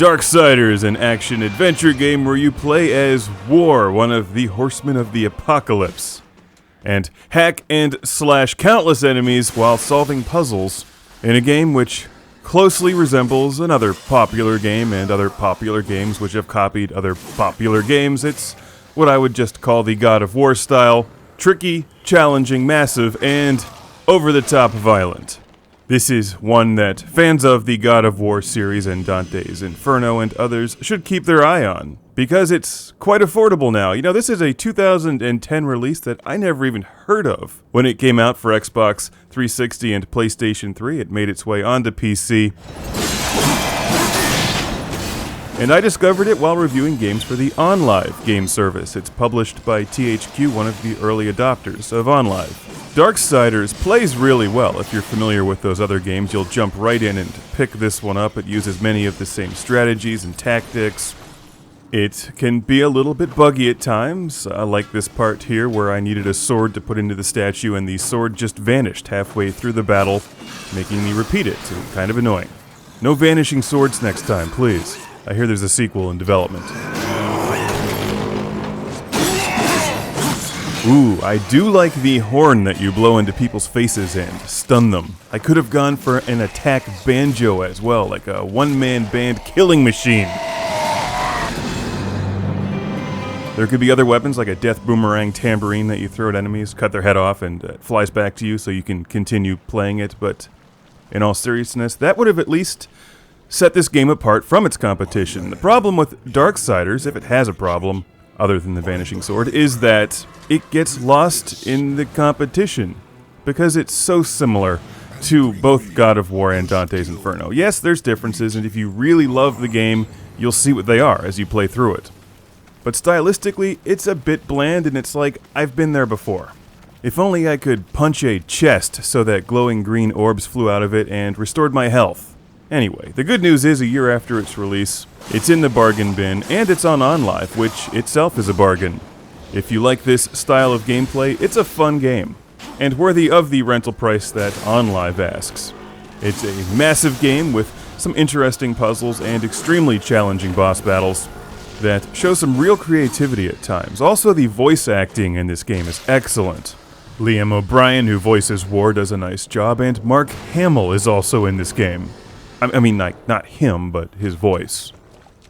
Darksiders, an action-adventure game where you play as War, one of the horsemen of the apocalypse, and hack and slash countless enemies while solving puzzles in a game which closely resembles another popular game and other popular games which have copied other popular games. It's what I would just call the God of War style: tricky, challenging, massive, and over-the-top violent. This is one that fans of the God of War series and Dante's Inferno and others should keep their eye on, because it's quite affordable now. You know, this is a 2010 release that I never even heard of. When it came out for Xbox 360 and PlayStation 3, it made its way onto PC. And I discovered it while reviewing games for the OnLive game service. It's published by THQ, one of the early adopters of OnLive. Darksiders plays really well. If you're familiar with those other games, you'll jump right in and pick this one up. It uses many of the same strategies and tactics. It can be a little bit buggy at times, like this part here where I needed a sword to put into the statue and the sword just vanished halfway through the battle, making me repeat it. So kind of annoying. No vanishing swords next time, please. I hear there's a sequel in development. Ooh, I do like the horn that you blow into people's faces and stun them. I could have gone for an attack banjo as well, like a one-man band killing machine. There could be other weapons like a death boomerang tambourine that you throw at enemies, cut their head off, and it flies back to you so you can continue playing it, but in all seriousness, that would have at least set this game apart from its competition. The problem with Darksiders, if it has a problem, other than the vanishing sword, is that it gets lost in the competition, because it's so similar to both God of War and Dante's Inferno. Yes, there's differences, and if you really love the game, you'll see what they are as you play through it. But stylistically, it's a bit bland, and it's like, I've been there before. If only I could punch a chest so that glowing green orbs flew out of it and restored my health. Anyway, the good news is a year after its release, it's in the bargain bin, and it's on OnLive, which itself is a bargain. If you like this style of gameplay, it's a fun game, and worthy of the rental price that OnLive asks. It's a massive game with some interesting puzzles and extremely challenging boss battles that show some real creativity at times. Also, the voice acting in this game is excellent. Liam O'Brien, who voices War, does a nice job, and Mark Hamill is also in this game. I mean, not him, but his voice.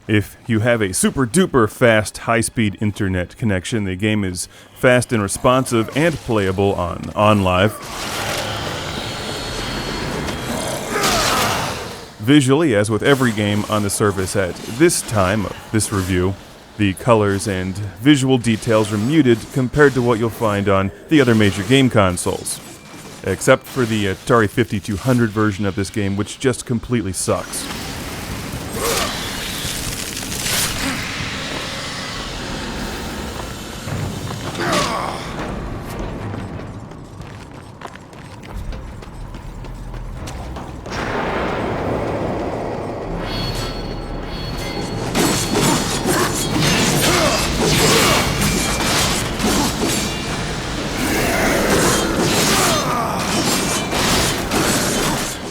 If you have a super-duper fast, high-speed internet connection, the game is fast and responsive and playable on OnLive. Visually, as with every game on the service at this time of this review, the colors and visual details are muted compared to what you'll find on the other major game consoles. Except for the Atari 5200 version of this game, which just completely sucks.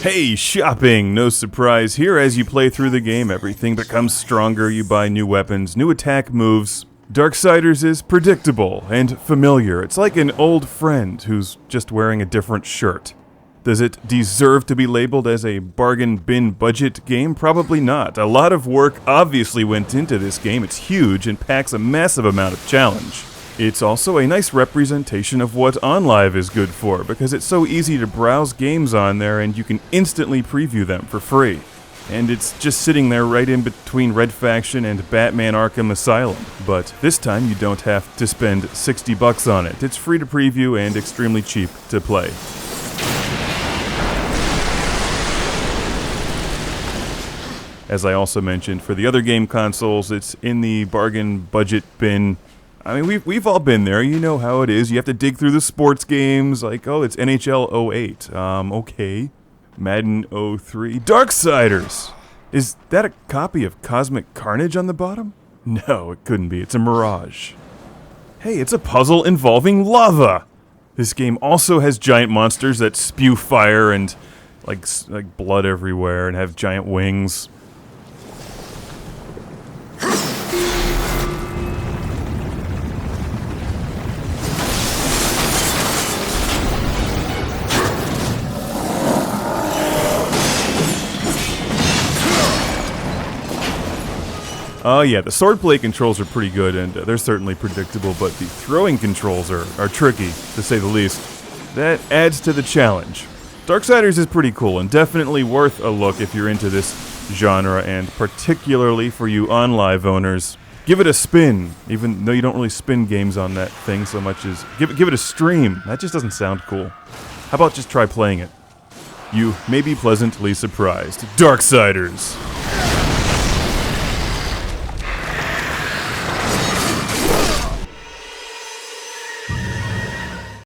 Hey, shopping! No surprise here. As you play through the game, everything becomes stronger, you buy new weapons, new attack moves. Darksiders is predictable and familiar. It's like an old friend who's just wearing a different shirt. Does it deserve to be labeled as a bargain bin budget game? Probably not. A lot of work obviously went into this game. It's huge and packs a massive amount of challenge. It's also a nice representation of what OnLive is good for, because it's so easy to browse games on there and you can instantly preview them for free. And it's just sitting there right in between Red Faction and Batman Arkham Asylum. But this time you don't have to spend $60 on it. It's free to preview and extremely cheap to play. As I also mentioned, for the other game consoles, it's in the bargain budget bin. I mean, we've all been there. You know how it is. You have to dig through the sports games, like, oh, it's NHL 08. Okay. Madden 03. Darksiders! Is that a copy of Cosmic Carnage on the bottom? No, it couldn't be. It's a mirage. Hey, it's a puzzle involving lava! This game also has giant monsters that spew fire and, like blood everywhere and have giant wings. Oh yeah, the swordplay controls are pretty good, and they're certainly predictable, but the throwing controls are tricky, to say the least. That adds to the challenge. Darksiders is pretty cool, and definitely worth a look if you're into this genre, and particularly for you OnLive owners. Give it a spin, even though you don't really spin games on that thing so much as... Give it a stream. That just doesn't sound cool. How about just try playing it? You may be pleasantly surprised. Darksiders!